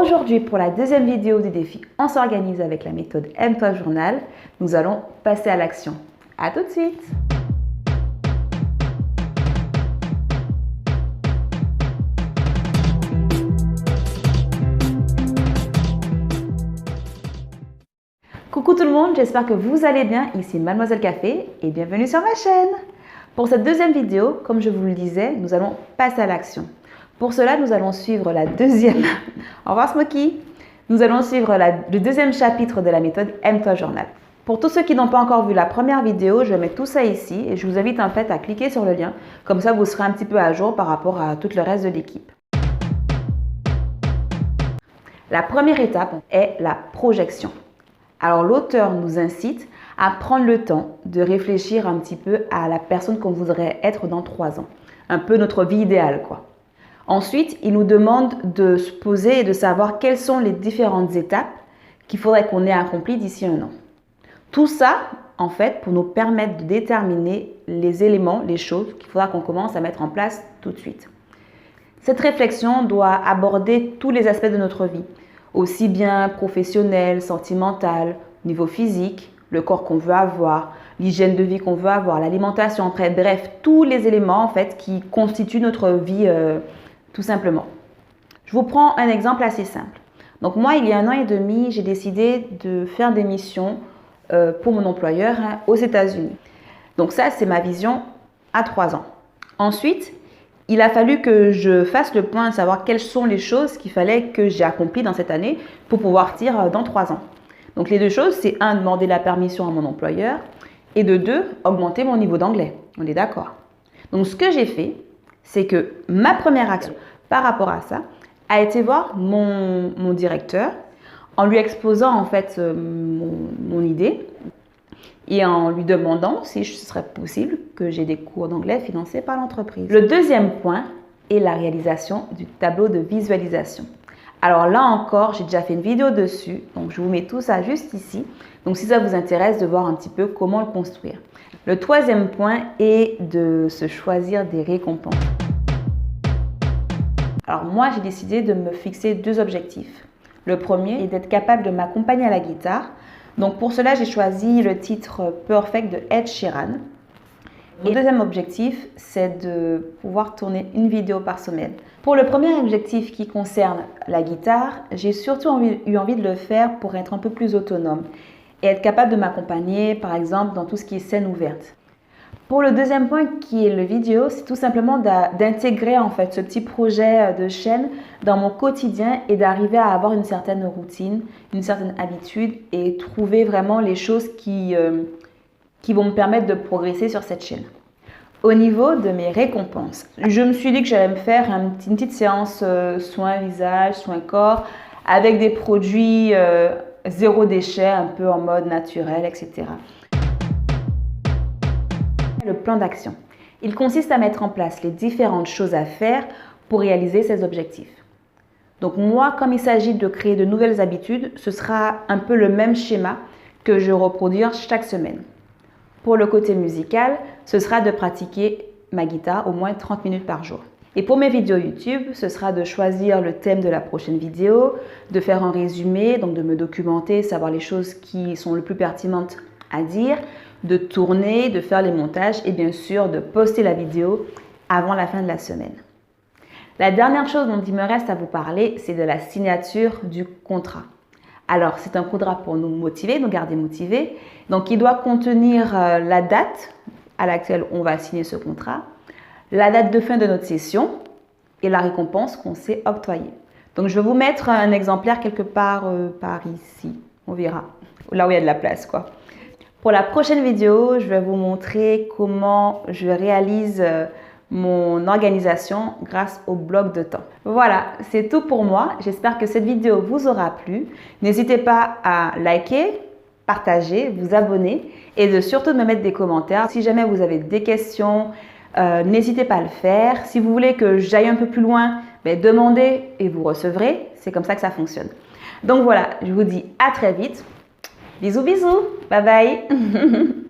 Aujourd'hui, pour la deuxième vidéo du défi On s'organise avec la méthode Aime-toi Journal, nous allons passer à l'action. À tout de suite! Coucou tout le monde, j'espère que vous allez bien. Ici Mademoiselle Café et bienvenue sur ma chaîne. Pour cette deuxième vidéo, comme je vous le disais, nous allons passer à l'action. Pour cela, nous allons suivre la deuxième... Au revoir Smokey. Nous allons suivre le deuxième chapitre de la méthode Aime-toi Journal. Pour tous ceux qui n'ont pas encore vu la première vidéo, je vais mettre tout ça ici et je vous invite en fait à cliquer sur le lien. Comme ça, vous serez un petit peu à jour par rapport à tout le reste de l'équipe. La première étape est la projection. Alors l'auteur nous incite à prendre le temps de réfléchir un petit peu à la personne qu'on voudrait être dans 3 ans. Un peu notre vie idéale, quoi. Ensuite, il nous demande de se poser et de savoir quelles sont les différentes étapes qu'il faudrait qu'on ait accomplies d'ici 1 an. Tout ça, en fait, pour nous permettre de déterminer les éléments, les choses qu'il faudra qu'on commence à mettre en place tout de suite. Cette réflexion doit aborder tous les aspects de notre vie, aussi bien professionnel, sentimental, niveau physique, le corps qu'on veut avoir, l'hygiène de vie qu'on veut avoir, l'alimentation, bref, tous les éléments en fait qui constituent notre vie tout simplement. Je vous prends un exemple assez simple. Donc moi, il y a 1 an et demi, j'ai décidé de faire des missions pour mon employeur aux États-Unis. Donc ça, c'est ma vision à 3 ans. Ensuite, il a fallu que je fasse le point de savoir quelles sont les choses qu'il fallait que j'ai accomplies dans cette année pour pouvoir partir dans 3 ans. Donc les 2 choses, c'est 1, demander la permission à mon employeur et de 2, augmenter mon niveau d'anglais. On est d'accord. Donc ce que j'ai fait, c'est que ma première action par rapport à ça a été voir mon directeur en lui exposant en fait mon idée et en lui demandant si ce serait possible que j'ai des cours d'anglais financés par l'entreprise. Le deuxième point est la réalisation du tableau de visualisation. Alors là encore, j'ai déjà fait une vidéo dessus, donc je vous mets tout ça juste ici. Donc si ça vous intéresse de voir un petit peu comment le construire. Le troisième point est de se choisir des récompenses. Alors moi, j'ai décidé de me fixer 2 objectifs. Le premier est d'être capable de m'accompagner à la guitare. Donc pour cela, j'ai choisi le titre Perfect de Ed Sheeran. Le deuxième objectif, c'est de pouvoir tourner une vidéo par semaine. Pour le premier objectif qui concerne la guitare, j'ai surtout eu envie de le faire pour être un peu plus autonome et être capable de m'accompagner, par exemple, dans tout ce qui est scène ouverte. Pour le deuxième point qui est le vidéo, c'est tout simplement d'intégrer en fait ce petit projet de chaîne dans mon quotidien et d'arriver à avoir une certaine routine, une certaine habitude et trouver vraiment les choses qui vont me permettre de progresser sur cette chaîne. Au niveau de mes récompenses, je me suis dit que j'allais me faire une petite séance soin visage, soin corps avec des produits 0 déchet, un peu en mode naturel, etc. Le plan d'action. Il consiste à mettre en place les différentes choses à faire pour réaliser ces objectifs. Donc moi, comme il s'agit de créer de nouvelles habitudes, ce sera un peu le même schéma que je reproduis chaque semaine. Pour le côté musical, ce sera de pratiquer ma guitare au moins 30 minutes par jour. Et pour mes vidéos YouTube, ce sera de choisir le thème de la prochaine vidéo, de faire un résumé, donc de me documenter, savoir les choses qui sont le plus pertinentes à dire, de tourner, de faire les montages et bien sûr de poster la vidéo avant la fin de la semaine. La dernière chose dont il me reste à vous parler, c'est de la signature du contrat. Alors, c'est un contrat pour nous motiver, nous garder motivés. Donc, il doit contenir la date à laquelle on va signer ce contrat, la date de fin de notre session et la récompense qu'on s'est octroyée. Donc, je vais vous mettre un exemplaire quelque part par ici. On verra. Là où il y a de la place, quoi. Pour la prochaine vidéo, je vais vous montrer comment je réalise mon organisation grâce au bloc de temps. Voilà, c'est tout pour moi. J'espère que cette vidéo vous aura plu. N'hésitez pas à liker, partager, vous abonner et surtout de me mettre des commentaires. Si jamais vous avez des questions, n'hésitez pas à le faire. Si vous voulez que j'aille un peu plus loin, demandez et vous recevrez. C'est comme ça que ça fonctionne. Donc voilà, je vous dis à très vite. Bisous, bisous. Bye bye.